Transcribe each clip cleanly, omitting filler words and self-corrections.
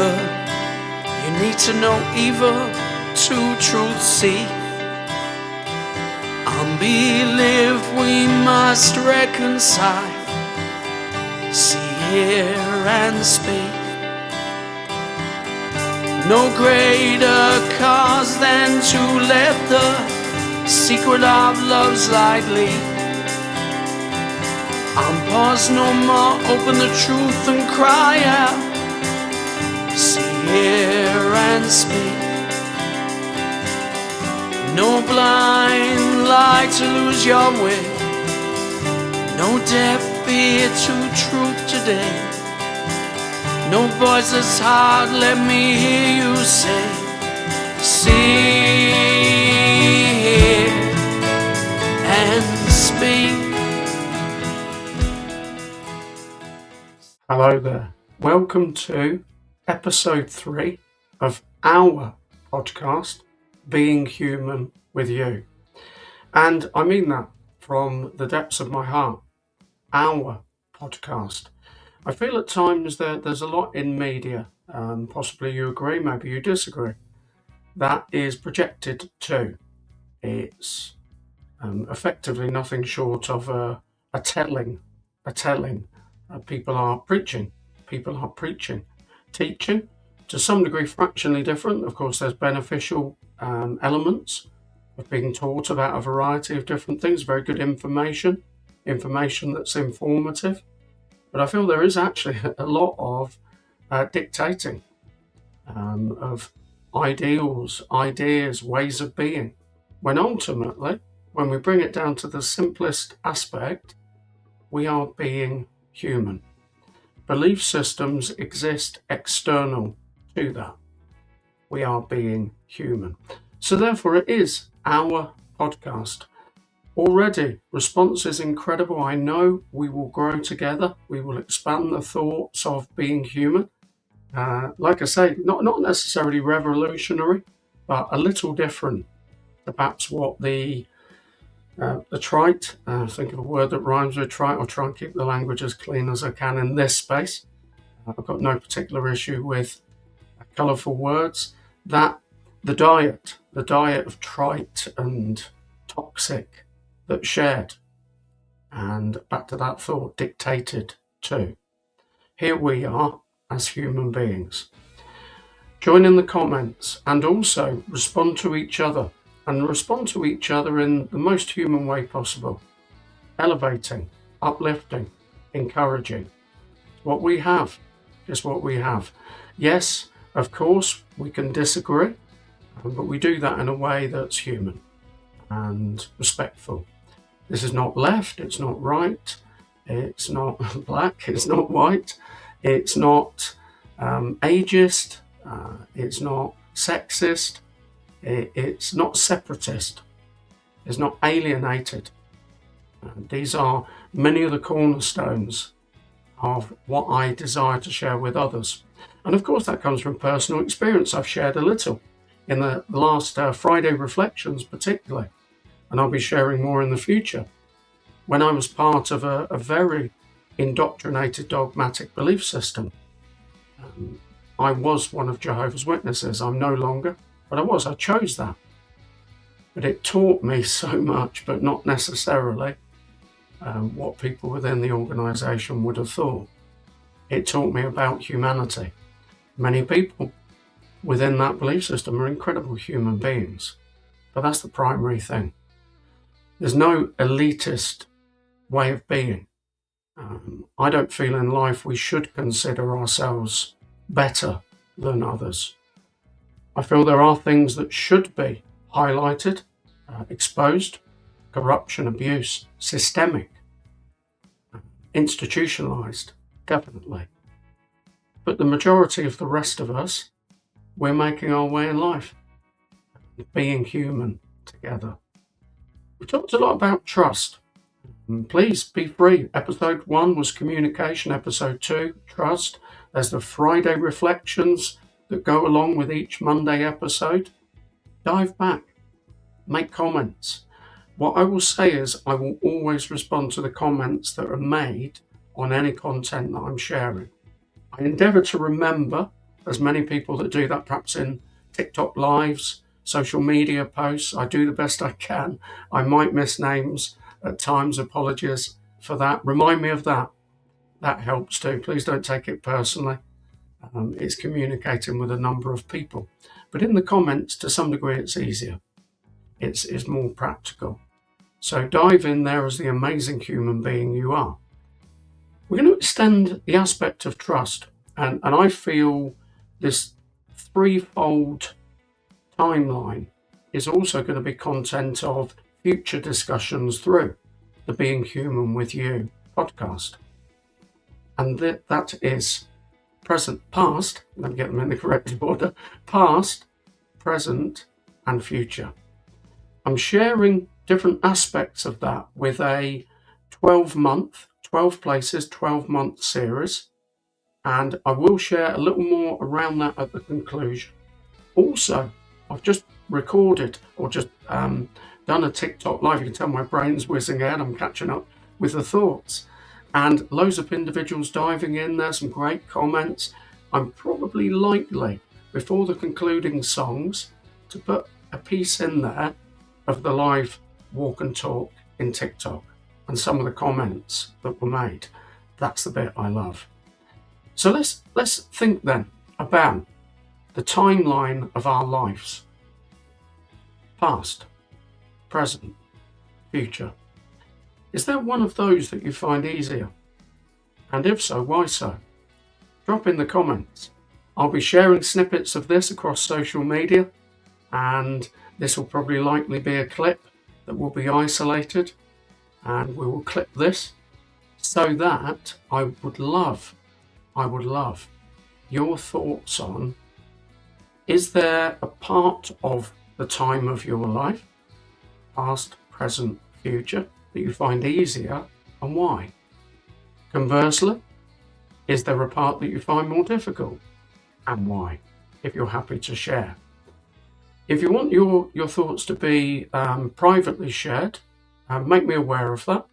good. You need to know evil to truth seek. Unbelief we must reconcile. See, hear and speak. No greater cause than to let the secret of love's light leak. Unpause no more, open the truth and cry out. See, hear and speak. No blind light to lose your way. No deaf ear to truth today. No voiceless heart, let me hear you say, see, hear and speak. Hello there. Welcome to episode 3 of our podcast, Being Human with You. And I mean that from the depths of my heart. Our podcast. I feel at times that there's a lot in media, possibly you agree, maybe you disagree, that is projected too. It's effectively nothing short of a telling. People are preaching, teaching, to some degree fractionally different. Of course, there's beneficial elements of being taught about a variety of different things, very good information that's informative. But I feel there is actually a lot of dictating of ideals, ideas, ways of being, when ultimately, when we bring it down to the simplest aspect, we are being human. Belief systems exist external to that. We are being human. So therefore it is our podcast. Already, response is incredible. I know we will grow together. We will expand the thoughts of being human. Like I say, not necessarily revolutionary, but a little different to perhaps what the trite, think of a word that rhymes with trite. I'll try and keep the language as clean as I can in this space. I've got no particular issue with colourful words. That the diet of trite and toxic that's shared, and back to that thought, dictated too. Here we are as human beings. Join in the comments and also respond to each other, and respond to each other in the most human way possible. Elevating, uplifting, encouraging. What we have is what we have. Yes, of course, we can disagree, but we do that in a way that's human and respectful. This is not left, it's not right, it's not black, it's not white, it's not ageist, it's not sexist, it's not separatist, it's not alienated. These are many of the cornerstones of what I desire to share with others. And of course that comes from personal experience. I've shared a little in the last Friday reflections particularly, and I'll be sharing more in the future. When I was part of a very indoctrinated dogmatic belief system, I was one of Jehovah's Witnesses. I'm no longer, but I chose that. But it taught me so much, but not necessarily what people within the organisation would have thought. It taught me about humanity. Many people within that belief system are incredible human beings, but that's the primary thing. There's no elitist way of being. I don't feel in life we should consider ourselves better than others. I feel there are things that should be highlighted, exposed: corruption, abuse, systemic, institutionalized, definitely. But the majority of the rest of us, we're making our way in life, being human together. We talked a lot about trust. Please be free. Episode 1 was communication. Episode 2, trust. There's the Friday reflections that go along with each Monday episode. Dive back. Make comments. What I will say is I will always respond to the comments that are made on any content that I'm sharing. I endeavour to remember There's many people that do that, perhaps in TikTok lives, social media posts. I do the best I can. I might miss names at times. Apologies for that. Remind me of that. That helps too. Please don't take it personally. It's communicating with a number of people. But in the comments, to some degree, it's easier. It's more practical. So dive in there as the amazing human being you are. We're going to extend the aspect of trust. And I feel this threefold timeline is also going to be content of future discussions through the Being Human with You podcast. And that is present, past, let me get them in the correct order, past, present, and future. I'm sharing different aspects of that with a 12-month, 12 places, 12-month series. And I will share a little more around that at the conclusion. Also, I've just recorded or just done a TikTok live. You can tell my brain's whizzing ahead. I'm catching up with the thoughts. And loads of individuals diving in there, some great comments. I'm probably likely, before the concluding songs, to put a piece in there of the live walk and talk in TikTok and some of the comments that were made. That's the bit I love. So let's think then about the timeline of our lives. Past, present, future. Is there one of those that you find easier? And if so, why so? Drop in the comments. I'll be sharing snippets of this across social media, and this will probably likely be a clip that will be isolated, and we will clip this so that I would love your thoughts on, is there a part of the time of your life, past, present, future, that you find easier, and why? Conversely, is there a part that you find more difficult, and why? If you're happy to share. If you want your thoughts to be privately shared, make me aware of that.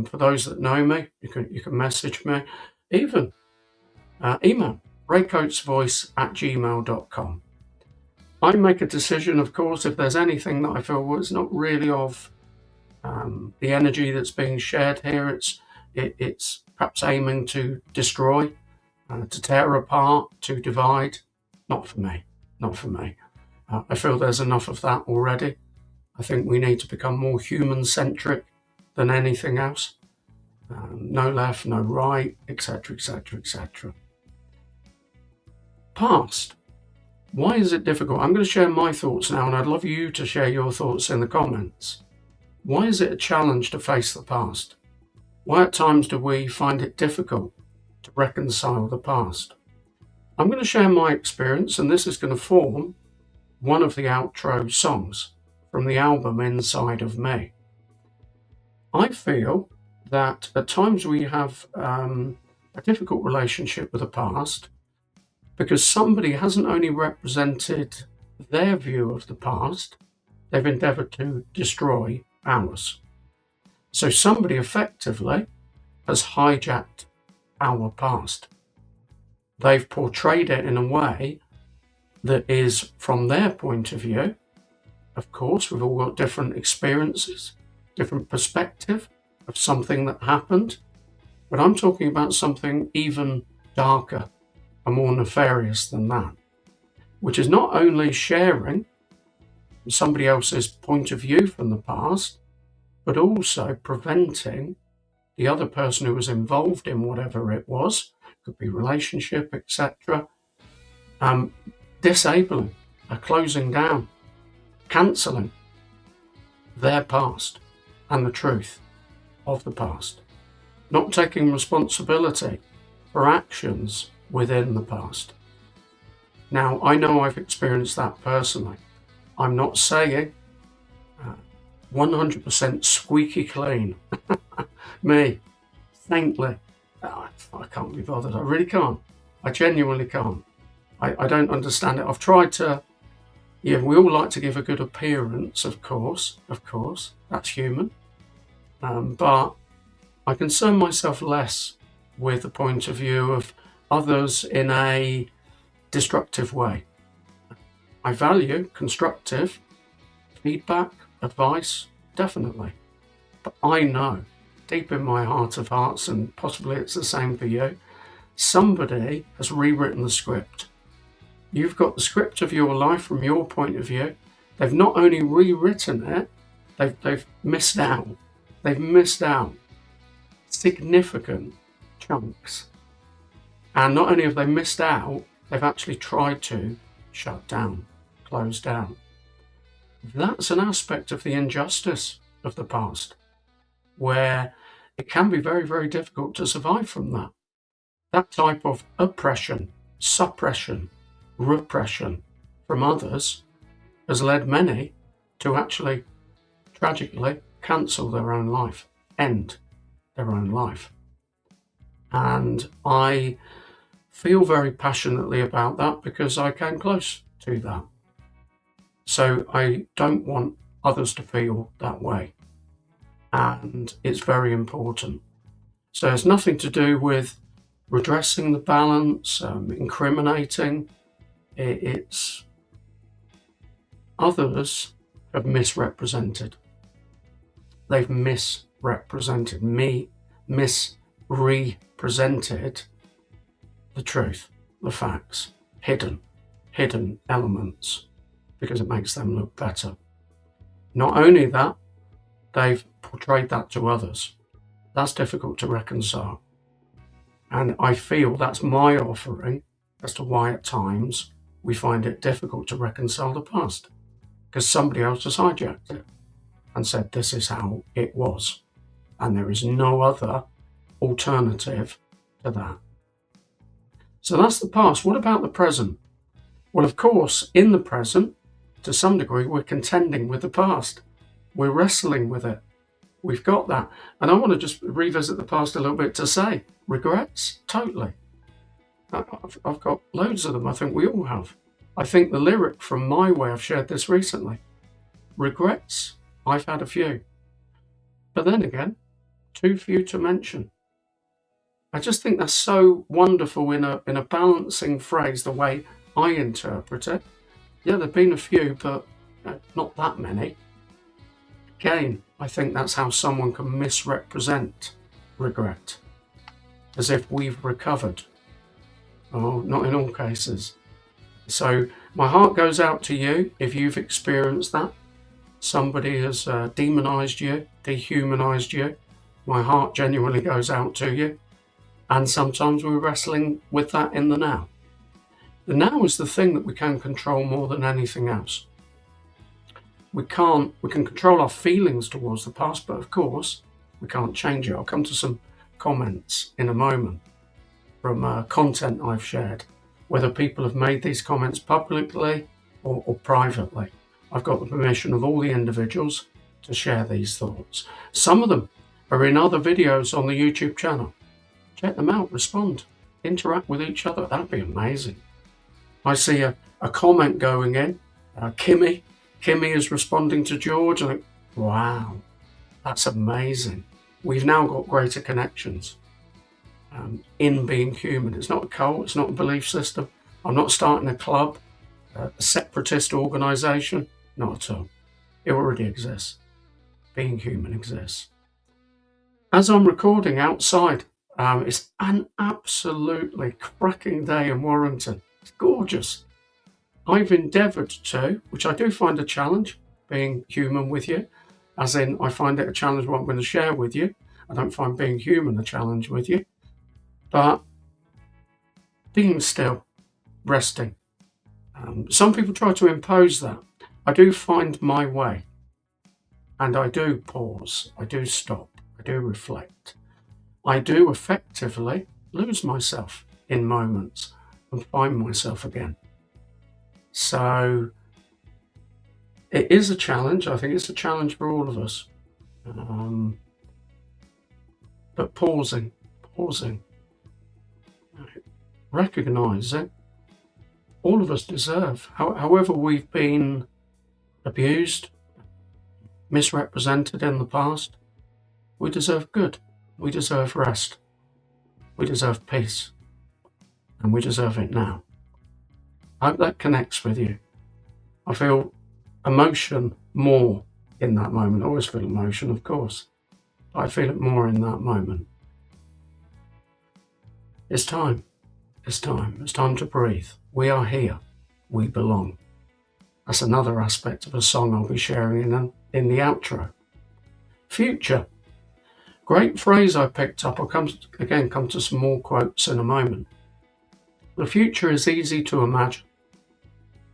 For those that know me, you can message me, even email raycoatesvoice@gmail.com. I make a decision, of course, if there's anything that I feel was not really of the energy that's being shared here. It's perhaps aiming to destroy, to tear apart, to divide. Not for me. I feel there's enough of that already. I think we need to become more human-centric than anything else. No left, no right, etc., etc., etc. Past. Why is it difficult? I'm going to share my thoughts now, and I'd love you to share your thoughts in the comments. Why is it a challenge to face the past? Why at times do we find it difficult to reconcile the past? I'm going to share my experience, and this is going to form one of the outro songs from the album Inside of Me. I feel that at times we have a difficult relationship with the past because somebody hasn't only represented their view of the past, they've endeavoured to destroy ours. So somebody effectively has hijacked our past. They've portrayed it in a way that is, from their point of view, of course, we've all got different experiences, different perspective of something that happened, but I'm talking about something even darker and more nefarious than that, which is not only sharing somebody else's point of view from the past, but also preventing the other person who was involved in whatever it was, could be relationship, etc., disabling, closing down, cancelling their past and the truth of the past, not taking responsibility for actions within the past. Now, I know I've experienced that personally. I'm not saying 100% squeaky clean. Me, saintly. I can't be bothered. I really can't. I genuinely can't. I don't understand it. I've tried to, we all like to give a good appearance, of course, that's human. But I concern myself less with the point of view of others in a destructive way. I value constructive feedback, advice, definitely. But I know, deep in my heart of hearts, and possibly it's the same for you, somebody has rewritten the script. You've got the script of your life from your point of view. They've not only rewritten it, they've missed out. They've missed out significant chunks. And not only have they missed out, they've actually tried to shut down, close down. That's an aspect of the injustice of the past, where it can be very, very difficult to survive from that. That type of oppression, suppression, repression from others has led many to actually, tragically, cancel their own life, end their own life. And I feel very passionately about that because I came close to that. So I don't want others to feel that way. And it's very important. So it's nothing to do with redressing the balance, incriminating. It's others have misrepresented. They've misrepresented me, misrepresented the truth, the facts, hidden elements, because it makes them look better. Not only that, they've portrayed that to others. That's difficult to reconcile. And I feel that's my offering as to why at times we find it difficult to reconcile the past, because somebody else has hijacked it and said this is how it was. And there is no other alternative to that. So that's the past. What about the present? Well, of course, in the present, to some degree, we're contending with the past. We're wrestling with it. We've got that. And I want to just revisit the past a little bit to say, regrets? Totally. I've got loads of them. I think we all have. I think the lyric from My Way, I've shared this recently. Regrets? I've had a few. But then again, too few to mention. I just think that's so wonderful in a balancing phrase, the way I interpret it. Yeah, there've been a few, but not that many. Again, I think that's how someone can misrepresent regret, as if we've recovered. Oh, not in all cases. So my heart goes out to you if you've experienced that. Somebody has demonized you, dehumanized you. My heart genuinely goes out to you. And sometimes we're wrestling with that in the now. The now is the thing that we can control more than anything else. We can control our feelings towards the past, but of course, we can't change it. I'll come to some comments in a moment from content I've shared, whether people have made these comments publicly or privately. I've got the permission of all the individuals to share these thoughts. Some of them are in other videos on the YouTube channel. Check them out, respond, interact with each other. That'd be amazing. I see a comment going in. Kimmy is responding to George. I think, wow, that's amazing. We've now got greater connections in being human. It's not a cult. It's not a belief system. I'm not starting a club, a separatist organisation. Not at all. It already exists. Being human exists. As I'm recording outside, it's an absolutely cracking day in Warrington. It's gorgeous. I've endeavoured to, which I do find a challenge, being human with you, as in I find it a challenge what I'm going to share with you. I don't find being human a challenge with you, but being still, resting. Some people try to impose that. I do find my way, and I do pause, I do stop, I do reflect. I do effectively lose myself in moments and find myself again. So it is a challenge. I think it's a challenge for all of us. But pausing, recognising all of us deserve, however we've been abused, misrepresented in the past, we deserve good. We deserve rest. We deserve peace. And we deserve it now. I hope that connects with you. I feel emotion more in that moment. I always feel emotion, of course. I feel it more in that moment. It's time. It's time. It's time to breathe. We are here. We belong. That's another aspect of a song I'll be sharing in the outro. Future. Great phrase I picked up. I'll come to some more quotes in a moment. The future is easy to imagine.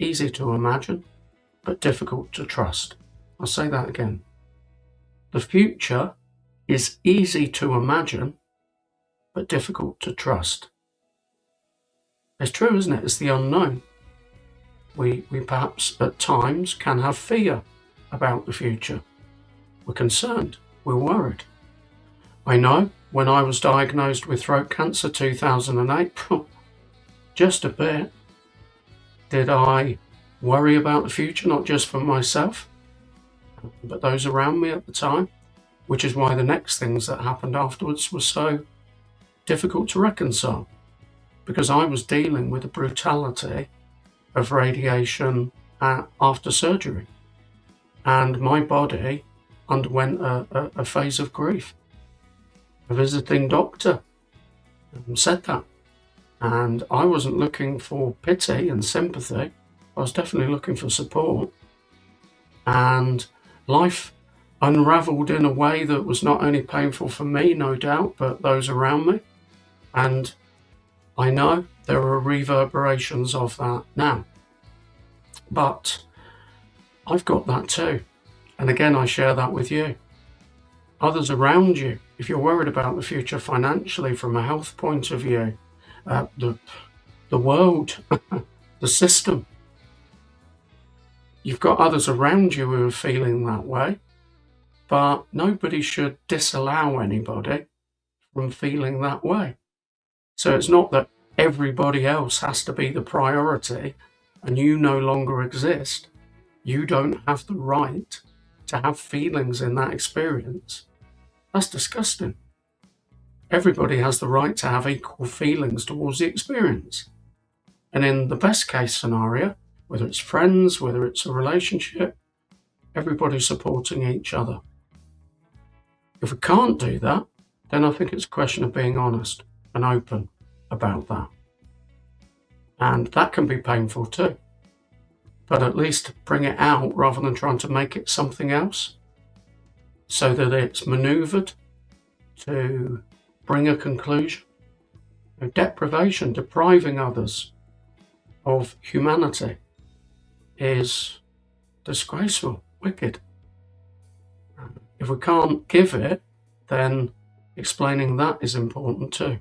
Easy to imagine, but difficult to trust. I'll say that again. The future is easy to imagine, but difficult to trust. It's true, isn't it? It's the unknown. We perhaps at times can have fear about the future. We're concerned. We're worried. I know when I was diagnosed with throat cancer 2008, just a bit, did I worry about the future, not just for myself, but those around me at the time, which is why the next things that happened afterwards were so difficult to reconcile, because I was dealing with the brutality of radiation after surgery, and my body underwent a phase of grief. A visiting doctor said that, and I wasn't looking for pity and sympathy. I was definitely looking for support, and life unraveled in a way that was not only painful for me, no doubt, but those around me. And I know there are reverberations of that now, but I've got that too. And again, I share that with you. Others around you, if you're worried about the future financially, from a health point of view, the world, the system, you've got others around you who are feeling that way, but nobody should disallow anybody from feeling that way. So it's not that everybody else has to be the priority and you no longer exist. You don't have the right to have feelings in that experience. That's disgusting. Everybody has the right to have equal feelings towards the experience. And in the best case scenario, whether it's friends, whether it's a relationship, everybody's supporting each other. If we can't do that, then I think it's a question of being honest and open about that. And that can be painful too. But at least bring it out rather than trying to make it something else, so that it's manoeuvred to bring a conclusion. Deprivation, depriving others of humanity, is disgraceful, wicked. If we can't give it, then explaining that is important too.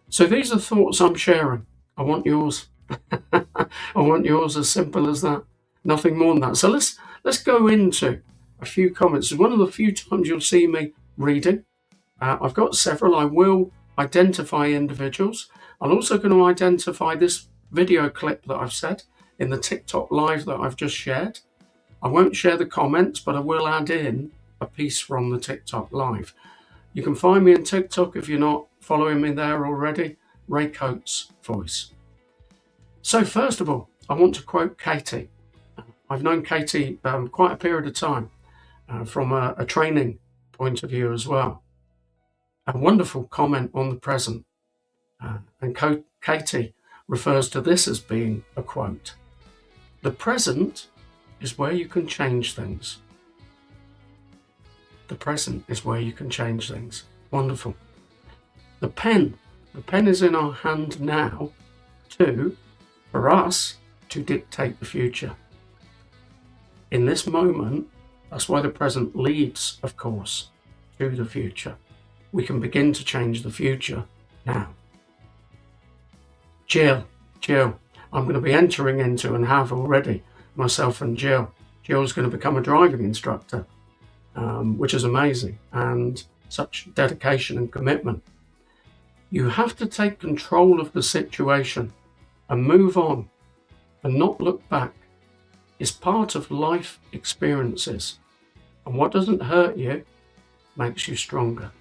So these are thoughts I'm sharing. I want yours. I want yours as simple as that. Nothing more than that. So let's go into a few comments. It's one of the few times you'll see me reading. I've got several. I will identify individuals. I'm also going to identify this video clip that I've said in the TikTok live that I've just shared. I won't share the comments, but I will add in a piece from the TikTok live. You can find me on TikTok if you're not following me there already. Ray Coates Voice. So first of all, I want to quote Katie. I've known Katie quite a period of time from a training point of view as well. A wonderful comment on the present. And Katie refers to this as being a quote. The present is where you can change things. The present is where you can change things. Wonderful. The pen is in our hand now for us to dictate the future. In this moment, that's why the present leads, of course, to the future. We can begin to change the future now. Jill, I'm going to be entering into, and have already, myself and Jill. Jill's going to become a driving instructor, which is amazing, and such dedication and commitment. You have to take control of the situation and move on and not look back. It's part of life experiences, and what doesn't hurt you makes you stronger.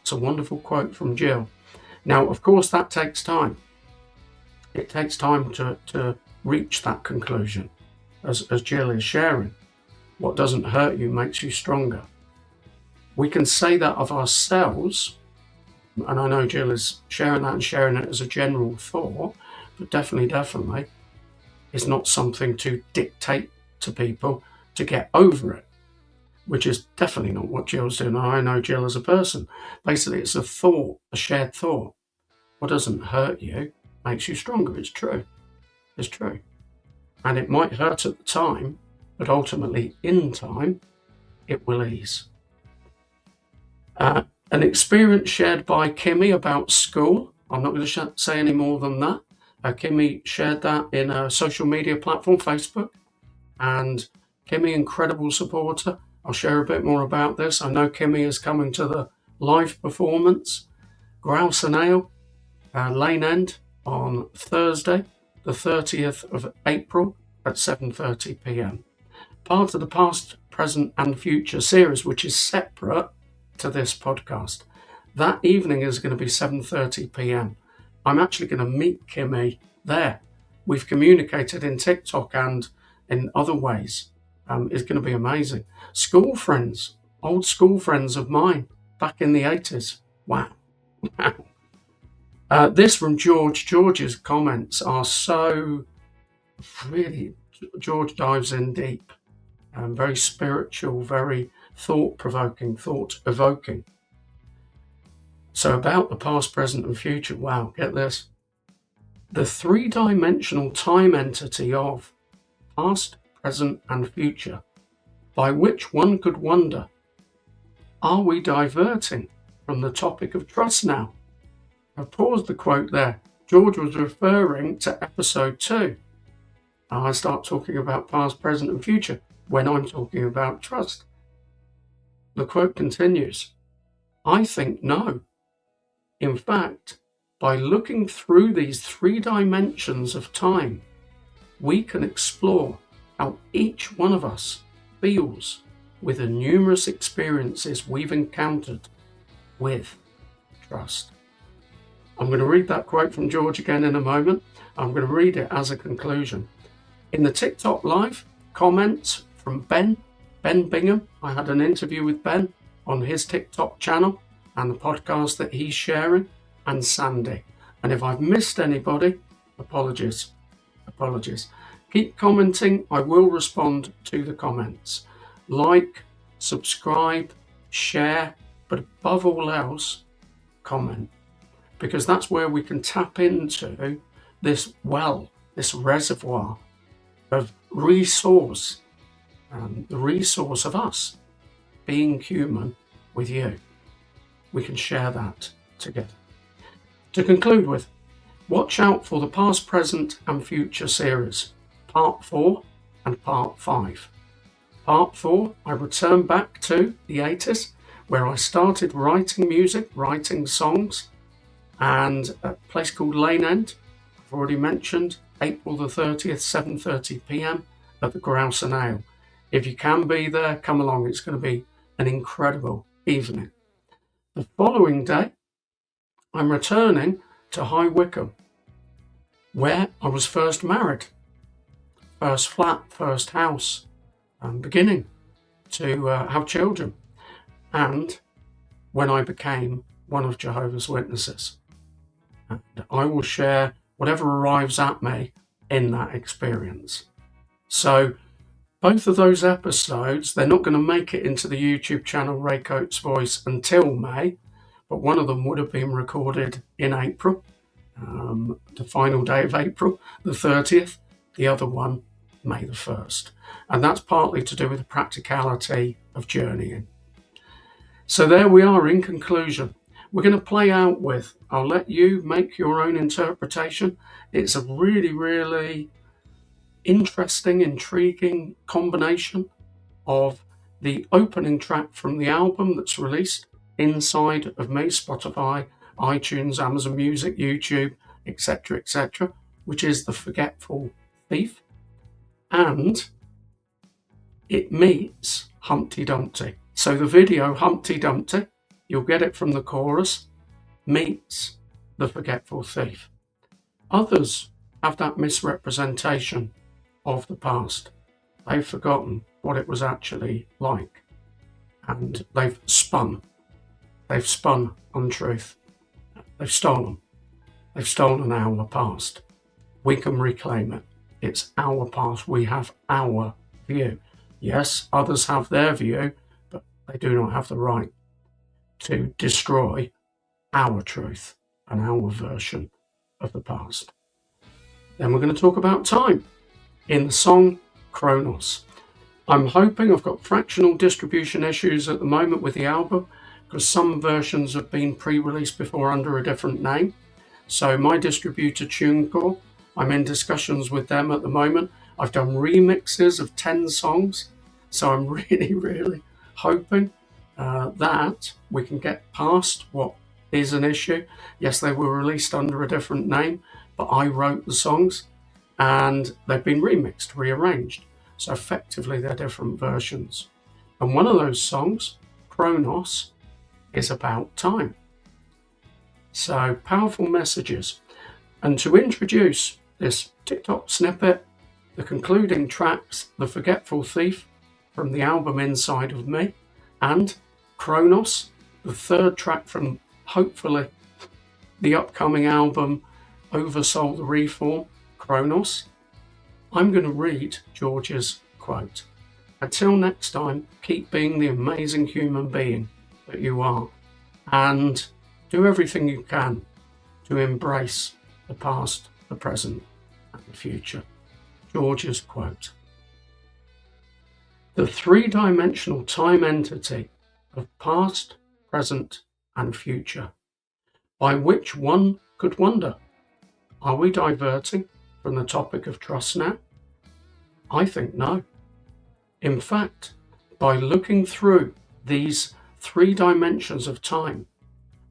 It's a wonderful quote from Jill. Now, of course, that takes time. It takes time to reach that conclusion, as Jill is sharing. What doesn't hurt you makes you stronger. We can say that of ourselves, and I know Jill is sharing that and sharing it as a general thought, but definitely is not something to dictate to people to get over it, which is definitely not what Jill's doing. I know Jill as a person. Basically, it's a thought, a shared thought. What doesn't hurt you makes you stronger. It's true. It's true. And it might hurt at the time, but ultimately in time, it will ease. An experience shared by Kimmy about school. I'm not going to say any more than that. Kimmy shared that in a social media platform, Facebook. And Kimmy, incredible supporter. I'll share a bit more about this. I know Kimmy is coming to the live performance, Grouse and Ale, Lane End, on Thursday, the 30th of April at 7:30 p.m. Part of the Past, Present and Future series, which is separate to this podcast. That evening is going to be 7:30 p.m. I'm actually going to meet Kimmy there. We've communicated in TikTok and in other ways. It's going to be amazing. School friends, old school friends of mine back in the 80s. Wow. This from George. George's comments are so really, George dives in deep. Very spiritual, very thought-provoking, thought-evoking. So about the past, present and future, wow, get this. The three-dimensional time entity of past, present and future, by which one could wonder, are we diverting from the topic of trust now? I've paused the quote there. George was referring to episode 2. I start talking about past, present and future when I'm talking about trust. The quote continues, I think no. In fact, by looking through these 3 dimensions of time, we can explore how each one of us feels with the numerous experiences we've encountered with trust. I'm going to read that quote from George again in a moment. I'm going to read it as a conclusion. In the TikTok live, comments from Ben Bingham. I had an interview with Ben on his TikTok channel and the podcast that he's sharing, and Sandy. And if I've missed anybody, apologies. Keep commenting. I will respond to the comments. Like, subscribe, share, but above all else, comment. Because that's where we can tap into this well, this reservoir of resource, the resource of us being human with you. We can share that together. To conclude with, watch out for the Past, Present and Future series, Part 4 and Part 5. Part 4, I return back to the 80s, where I started writing music, writing songs, and a place called Lane End, I've already mentioned, April the 30th, 7:30 p.m. at the Grouse and Ale. If you can be there, come along. It's going to be an incredible evening. The following day, I'm returning to High Wycombe, where I was first married. First flat, first house, beginning to have children. And when I became one of Jehovah's Witnesses. And I will share whatever arrives at me in that experience. So both of those episodes, they're not going to make it into the YouTube channel Ray Coates Voice until May, but one of them would have been recorded in April, the final day of April, the 30th, the other one, May the 1st. And that's partly to do with the practicality of journeying. So there we are in conclusion. We're going to play out with, I'll let you make your own interpretation. It's a really, really interesting, intriguing combination of the opening track from the album that's released inside of me, Spotify, iTunes, Amazon Music, YouTube, etc., which is The Forgetful Thief. And it meets Humpty Dumpty. So the video Humpty Dumpty, you'll get it from the chorus, meets The Forgetful Thief. Others have that misrepresentation of the past. They've forgotten what it was actually like, and they've spun untruth. They've stolen our past. We can reclaim it. It's our past. We have our view. Yes, others have their view, but they do not have the right to destroy our truth and our version of the past. Then we're going to talk about time in the song Kronos. I'm hoping, I've got fractional distribution issues at the moment with the album because some versions have been pre-released before under a different name. So my distributor TuneCore, I'm in discussions with them at the moment. I've done remixes of 10 songs. So I'm really hoping that we can get past what is an issue. Yes, they were released under a different name, but I wrote the songs and they've been remixed, rearranged. So effectively they're different versions. And one of those songs, Kronos, is about time. So powerful messages. And to introduce this TikTok snippet, the concluding tracks, The Forgetful Thief from the album Inside of Me, and Kronos, the third track from hopefully the upcoming album Oversoul the Reform, Kronos, I'm going to read George's quote. Until next time, keep being the amazing human being that you are, and do everything you can to embrace the past, the present, and the future. George's quote. The three-dimensional time entity of past, present, and future, by which one could wonder, are we diverting from the topic of trust now? I think no. In fact, by looking through these three dimensions of time,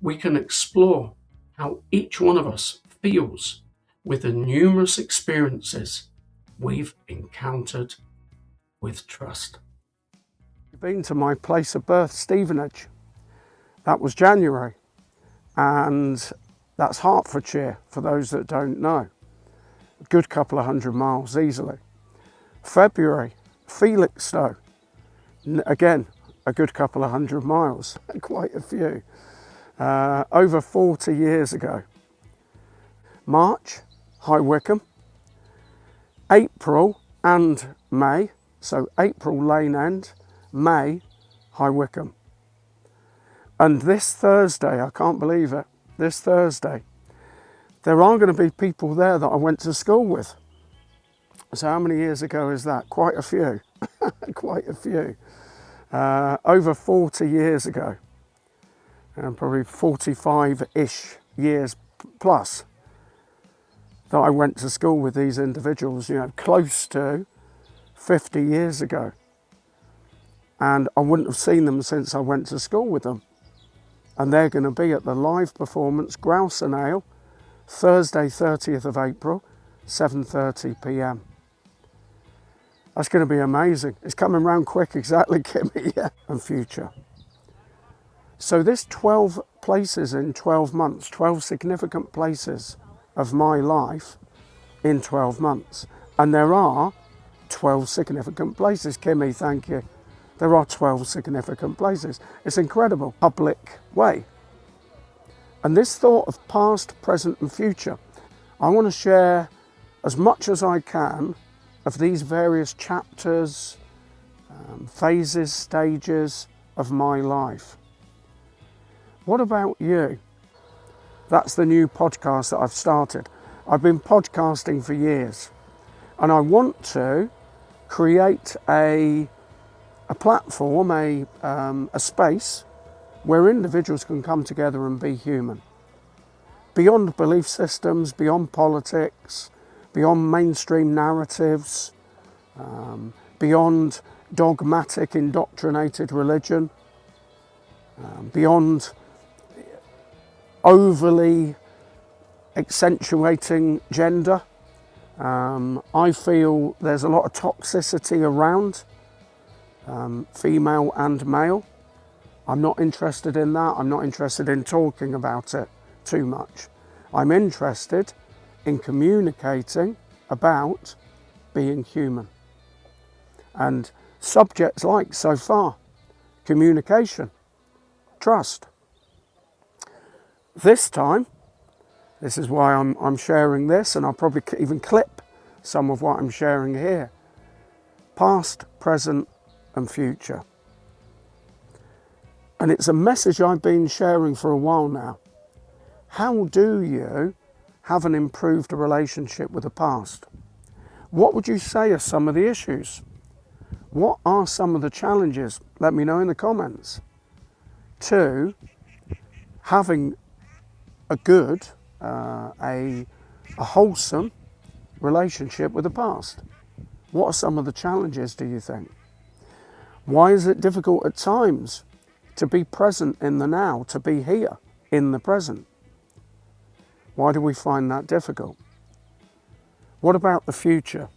we can explore how each one of us feels with the numerous experiences we've encountered with trust. You've been to my place of birth, Stevenage. That was January, and that's Hertfordshire, for those that don't know. A good couple of 100 miles easily. February, Felixstowe. Again, a good couple of 100 miles, quite a few. Over 40 years ago. March, High Wycombe. April and May, so April Lane End, May, High Wycombe. And this Thursday, I can't believe it, this Thursday, there are going to be people there that I went to school with. So how many years ago is that? Quite a few, quite a few. Over 40 years ago, probably 45-ish years plus, that I went to school with these individuals, close to 50 years ago. And I wouldn't have seen them since I went to school with them. And they're going to be at the live performance, Grouse and Ale, Thursday, 30th of April, 7:30 p.m. That's going to be amazing. It's coming round quick, exactly, Kimmy, yeah. And future. So this 12 places in 12 months, 12 significant places of my life in 12 months. And there are 12 significant places. Kimmy, thank you. There are 12 significant places. It's incredible. Public way. And this thought of past, present and future, I want to share as much as I can of these various chapters, phases, stages of my life. What about you? That's the new podcast that I've started. I've been podcasting for years, and I want to create a platform, a space where individuals can come together and be human. Beyond belief systems, beyond politics, beyond mainstream narratives, beyond dogmatic, indoctrinated religion, beyond overly accentuating gender. I feel there's a lot of toxicity around female and male. I'm not interested in that. I'm not interested in talking about it too much. I'm interested in communicating about being human. And subjects like, so far, communication, trust. This time, this is why I'm sharing this, and I'll probably even clip some of what I'm sharing here. Past, present, and future. And it's a message I've been sharing for a while now. How do you have an improved relationship with the past? What would you say are some of the issues? What are some of the challenges? Let me know in the comments. 2, having a good, a wholesome relationship with the past. What are some of the challenges, do you think? Why is it difficult at times to be present in the now, to be here in the present? Why do we find that difficult? What about the future?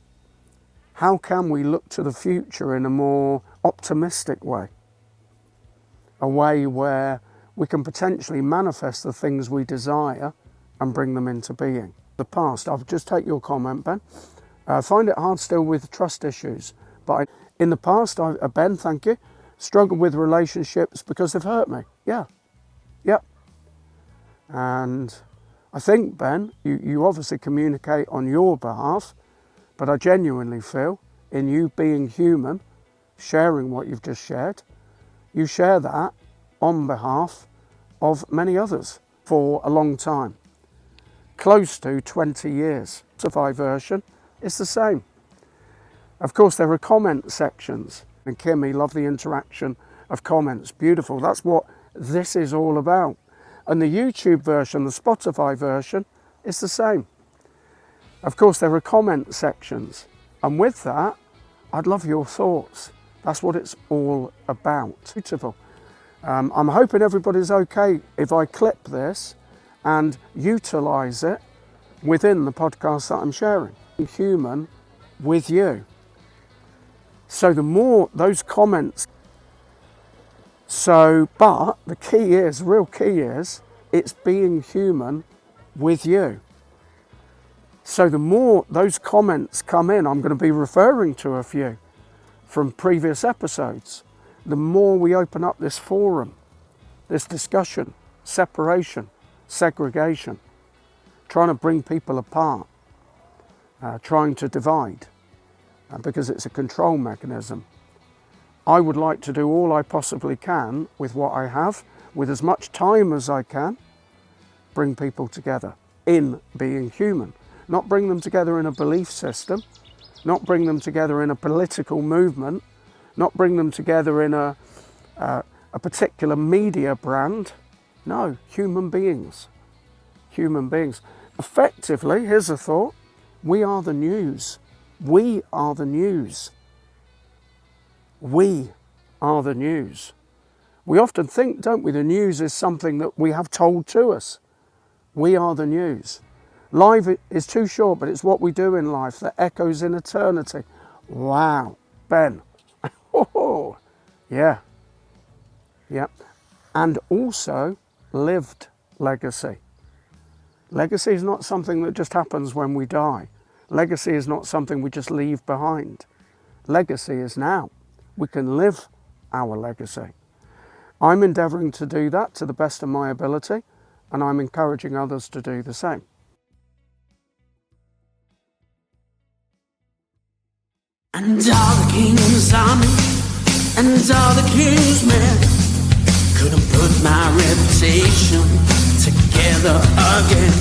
How can we look to the future in a more optimistic way? A way where we can potentially manifest the things we desire and bring them into being. The past, I'll just take your comment, Ben. I find it hard still with trust issues. But in the past, Ben, thank you, struggled with relationships because they've hurt me. Yeah. Yep. And I think, Ben, you obviously communicate on your behalf, but I genuinely feel in you being human, sharing what you've just shared, you share that on behalf of many others for a long time. Close to 20 years. Spotify version, it's the same. Of course, there are comment sections, and Kimmy, love the interaction of comments. Beautiful. That's what this is all about. And the YouTube version, the Spotify version, is the same. Of course, there are comment sections. And with that, I'd love your thoughts. That's what it's all about. Beautiful. I'm hoping everybody's okay if I clip this and utilize it within the podcast that I'm sharing. Human with you. So the more those comments, but the key is, real key is, it's being human with you. So the more those comments come in, I'm going to be referring to a few from previous episodes, the more we open up this forum, this discussion, separation, segregation, trying to bring people apart, trying to divide, because it's a control mechanism. I would like to do all I possibly can with what I have, with as much time as I can, bring people together in being human. Not bring them together in a belief system, not bring them together in a political movement, not bring them together in a particular media brand. No, human beings. Human beings. Effectively, here's a thought, we are the news. We are the news. We are the news. We often think, don't we, the news is something that we have told to us. We are the news. Life is too short, but it's what we do in life that echoes in eternity. Wow, Ben. Oh, yeah. Yeah. And also lived legacy. Legacy is not something that just happens when we die. Legacy is not something we just leave behind. Legacy is now. We can live our legacy. I'm endeavouring to do that to the best of my ability, and I'm encouraging others to do the same. And all the king's army and all the king's men couldn't put my reputation together again.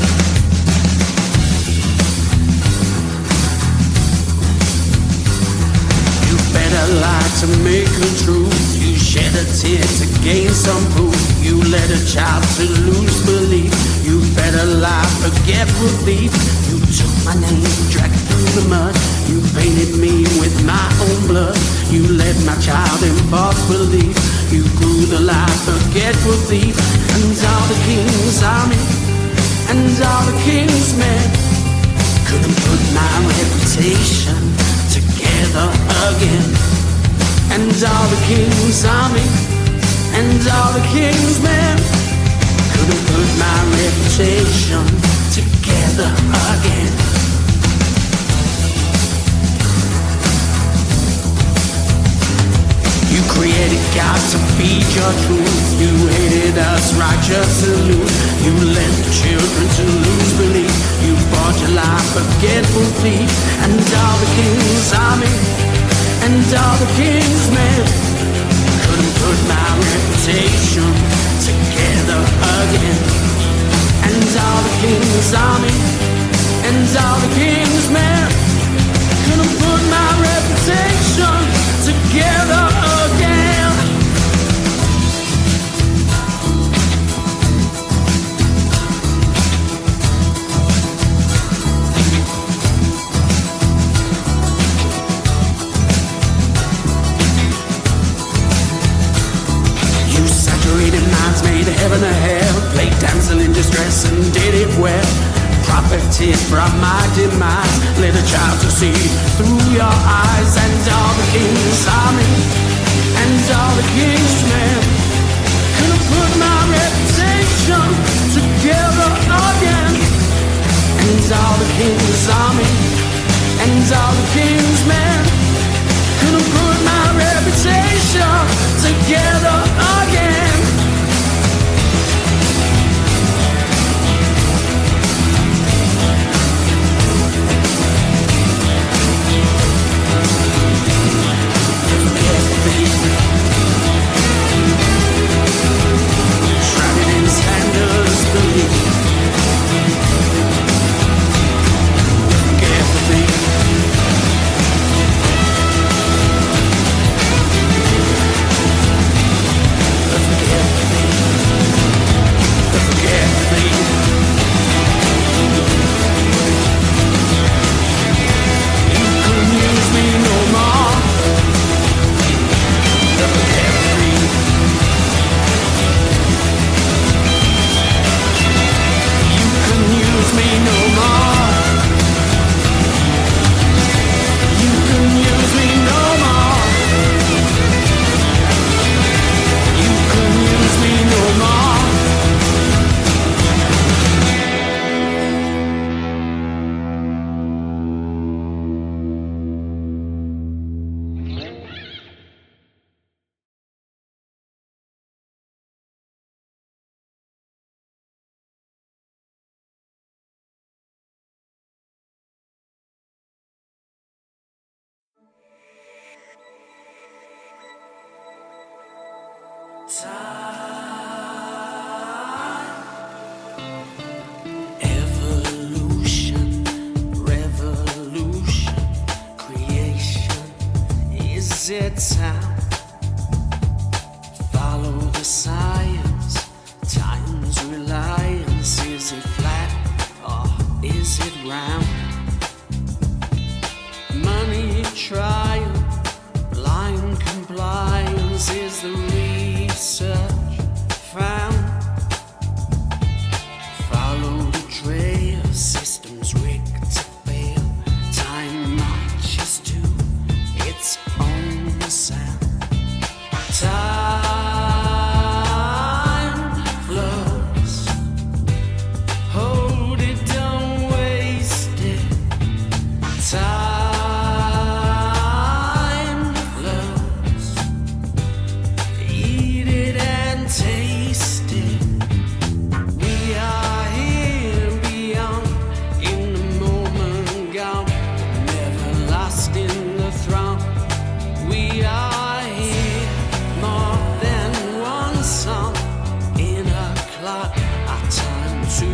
You better lie to make it true. You shed a tear to gain some proof. You led a child to lose belief. You better lie, forget relief. You took my name, dragged it through the mud. You painted me with my own blood. You led my child in false belief. You grew the lie, forget relief. And all the king's army and all the king's men couldn't put my reputation together again. And all the king's army and all the king's men couldn't put my reputation together again. lied to feed your truth. You hated us righteous to lose. You led the children to lose belief. You bought your life forgetful thief. And all the king's army and all the king's men couldn't put my reputation together again. And all the king's army and all the king's men couldn't put my reputation together again. You saturated minds, made heaven a hell, played damsel in distress and did it well. Profited from my demise, led a child to see through your eyes. And all the king's army and all the king's men couldn't put my reputation together again. And all the king's army and all the king's men couldn't put my reputation together again. Shrouded in scandalous belief. Forget the thief. Forget the thief. Forget the thief. You couldn't use me no more. Forget the thief. You couldn't use me no more. You couldn't use me no more. You couldn't use me no more. Evolution, revolution, creation is it time? Follow the science, time's reliance. Is it flat or is it round? Money trial, blind compliance is the research found. Follow the trail, systems rigged to fail. Time marches to its own sound. Time flows, hold it, don't waste it. Time flows, eat it and taste it. We are here beyond, in the moment gone, never lost in the throng. We are here, more than one song in a clock. Our time to